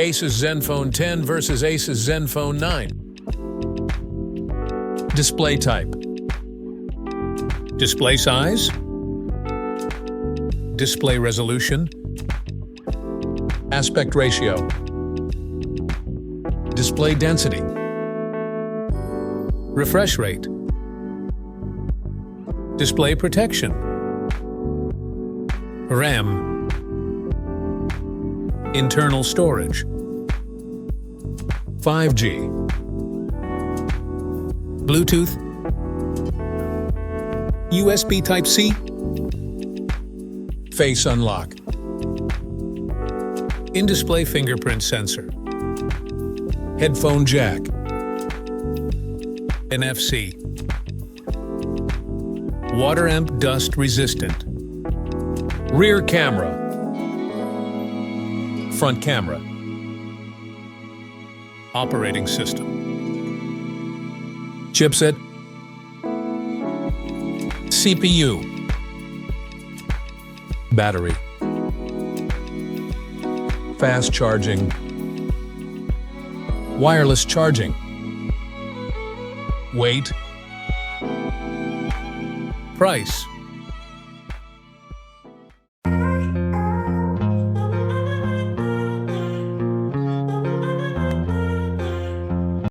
Asus Zenfone 10 versus Asus Zenfone 9. Display type. Display size. Display resolution. Aspect ratio. Display density. Refresh rate. Display protection. RAM. Internal storage. 5G. Bluetooth. USB Type-C. Face unlock. In-display fingerprint sensor. Headphone jack. NFC. Water amp dust resistant. Rear camera. Front camera. Operating system. Chipset. CPU. Battery. Fast charging. Wireless charging. Weight. Price.